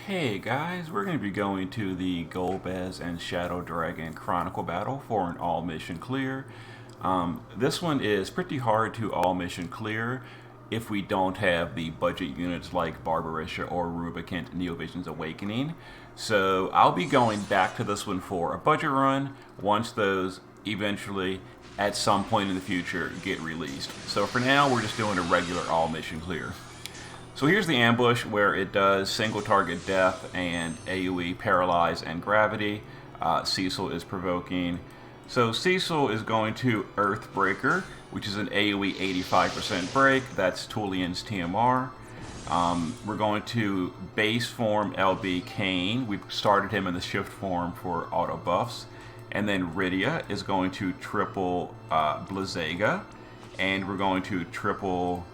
Hey guys, we're going to be going to the Golbez and Shadow Dragon Chronicle battle for an all mission clear. This one is pretty hard to all mission clear if we don't have the budget units like Barbarisha or Rubicant Neovision's Awakening. So I'll be going back to this one for a budget run once those eventually at some point in the future get released. So for now we're just doing a regular all mission clear. So here's the ambush where it does single target death and AoE paralyze and gravity. Cecil is provoking. So Cecil is going to Earthbreaker, which is an AoE 85% break. That's Tulian's TMR. We're going to base form LB Kane. We started him in the shift form for auto buffs. And then Rydia is going to triple Blizzaga. And we're going to triple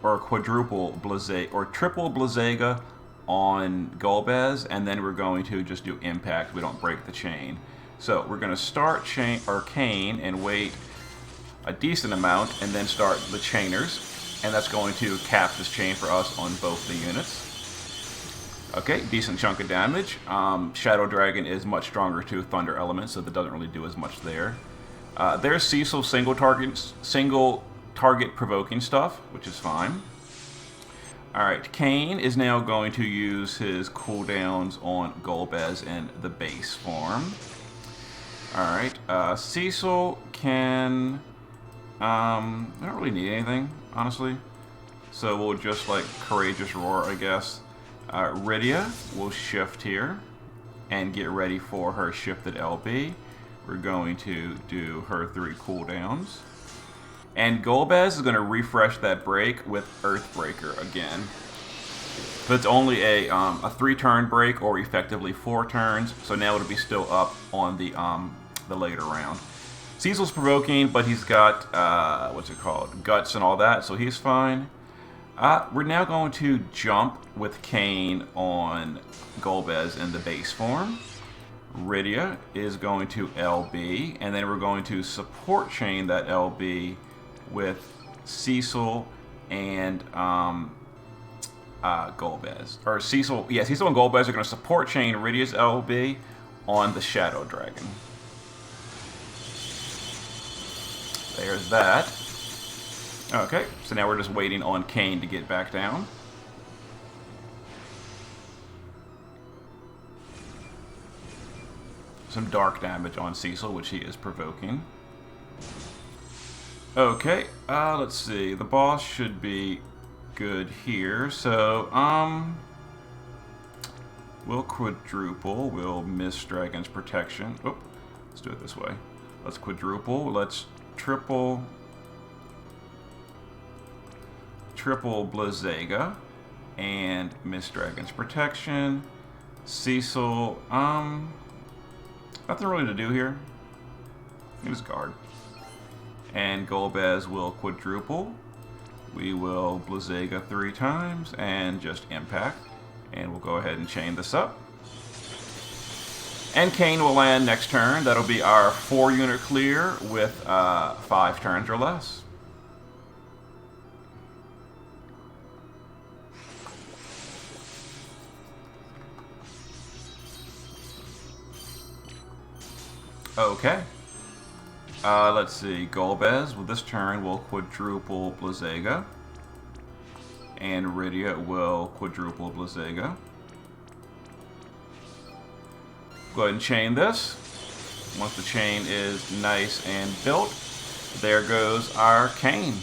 or quadruple Blizzaga or triple Blizzaga on Golbez, and then we're going to just do impact. We don't break the chain. So we're going to start chain or Kane and wait a decent amount, and then start the chainers, and that's going to cap this chain for us on both the units. Okay, decent chunk of damage. Shadow Dragon is much stronger to Thunder Element, so that doesn't really do as much there. There's Cecil single target provoking stuff, which is fine. Alright, Kane is now going to use his cooldowns on Golbez in the base form. Alright, Cecil can... I don't really need anything, honestly. So we'll just like Courageous Roar, I guess. Rydia will shift here and get ready for her shifted LB. We're going to do her 3 cooldowns. And Golbez is going to refresh that break with Earthbreaker again. But it's only a 3-turn break, or effectively 4 turns. So now it'll be still up on the later round. Cecil's provoking, but he's got what's it called, guts and all that, so he's fine. We're now going to jump with Kane on Golbez in the base form. Rydia is going to LB, and then we're going to support chain that LB with Cecil and Golbez. Or Cecil and Golbez are going to support chain Rydia's LB on the Shadow Dragon. There's that. Okay, so now we're just waiting on Kane to get back down. Some dark damage on Cecil, which he is provoking. Okay, let's see. The boss should be good here. So, we'll quadruple. We'll miss Dragon's Protection. Oop, let's do it this way. Let's quadruple. Let's triple Blizzaga and miss Dragon's Protection. Cecil, nothing really to do here. Use guard. And Golbez will quadruple. We will Blizzaga 3 times and just impact. And we'll go ahead and chain this up. And Kane will land next turn. That'll be our 4-unit clear with 5 turns or less. Okay. Let's see. Golbez with this turn will quadruple Blizzaga. And Rydia will quadruple Blizzaga. Go ahead and chain this. Once the chain is nice and built, there goes our Kane.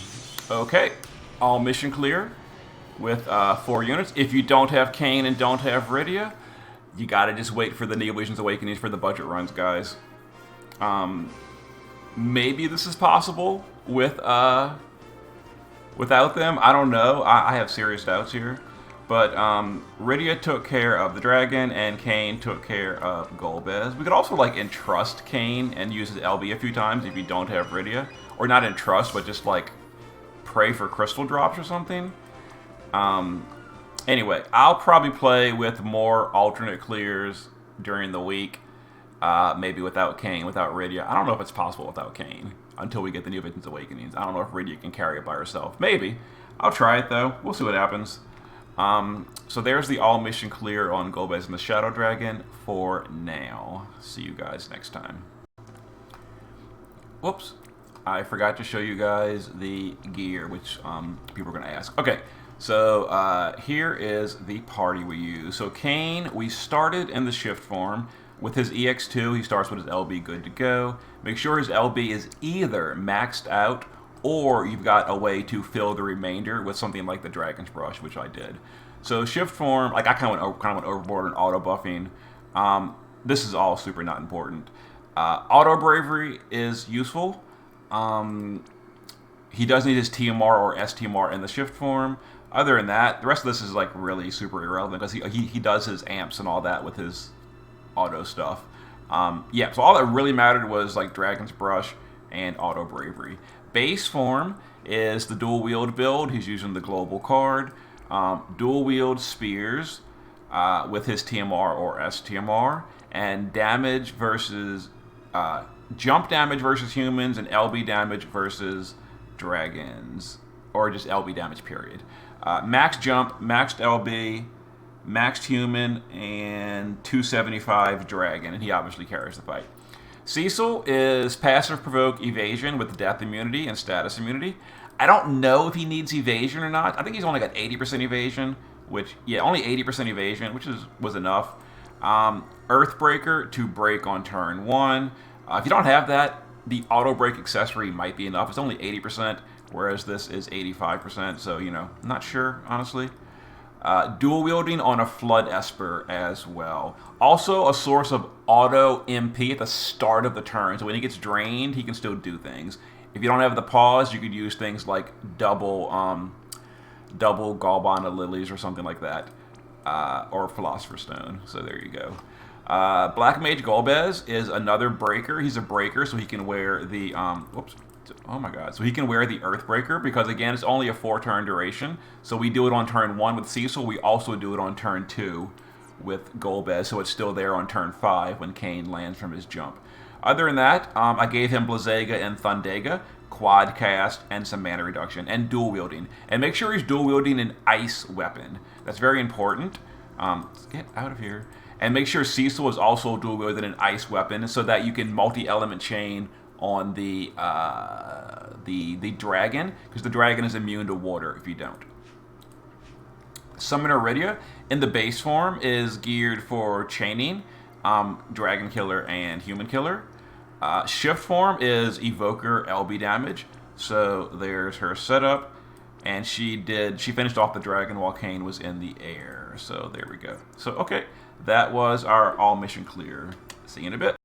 Okay. All mission clear with 4 units. If you don't have Kane and don't have Rydia, you gotta just wait for the Neovision's Awakenings for the budget runs, guys. Maybe this is possible with without them. I don't know. I have serious doubts here. But Rydia took care of the dragon, and Kane took care of Golbez. We could also like entrust Kane and use his LB a few times if you don't have Rydia, or not entrust, but just like pray for crystal drops or something. Anyway, I'll probably play with more alternate clears during the week. Maybe without Kane, without Rydia. I don't know if it's possible without Kane until we get the Neovision's Awakenings. I don't know if Rydia can carry it by herself. Maybe. I'll try it, though. We'll see what happens. So there's the all mission clear on Golbez and the Shadow Dragon for now. See you guys next time. Whoops. I forgot to show you guys the gear, which people are going to ask. Okay, so here is the party we use. So Kane, we started in the shift form. With his EX2, he starts with his LB good to go. Make sure his LB is either maxed out or you've got a way to fill the remainder with something like the Dragon's Brush, which I did. So shift form, like I kind of went overboard in auto buffing. This is all super not important. Auto bravery is useful. He does need his TMR or STMR in the shift form. Other than that, the rest of this is like really super irrelevant because he does his amps and all that with his auto stuff. Yeah, so all that really mattered was like Dragon's Brush and auto bravery. Base form is the dual wield build. He's using the global card. Dual wield spears with his TMR or STMR, and damage versus jump damage versus humans, and LB damage versus dragons, or just LB damage period. Max jump, maxed LB, maxed human, and 275 dragon, and he obviously carries the fight. Cecil is passive provoke evasion with death immunity and status immunity. I don't know if he needs evasion or not. I think he's only got 80% evasion, which, yeah, only 80% evasion, which was enough. Earthbreaker to break on turn 1. If you don't have that, the auto break accessory might be enough. It's only 80%, whereas this is 85%, so, you know, not sure, honestly. Dual wielding on a Flood Esper as well. Also a source of auto MP at the start of the turn, so when he gets drained, he can still do things. If you don't have the pause, you could use things like double Galbana Lilies or something like that, or Philosopher's Stone. So there you go. Black Mage Golbez is another breaker. He's a breaker, so he can wear the whoops. Oh my god. So he can wear the Earthbreaker because, again, it's only a 4-turn duration. So we do it on turn 1 with Cecil. We also do it on turn 2 with Golbez, so it's still there on turn 5 when Kane lands from his jump. Other than that, I gave him Blazega and Thundega, quad cast, and some mana reduction, and dual wielding. And make sure he's dual wielding an ice weapon. That's very important. Let's get out of here. And make sure Cecil is also dual wielding an ice weapon so that you can multi-element chain on the dragon, because the dragon is immune to water if you don't. Summoner Iridia in the base form is geared for chaining, dragon killer and human killer. Shift form is evoker LB damage. So there's her setup, and she finished off the dragon while Kane was in the air. So there we go. So okay, that was our all mission clear. See you in a bit.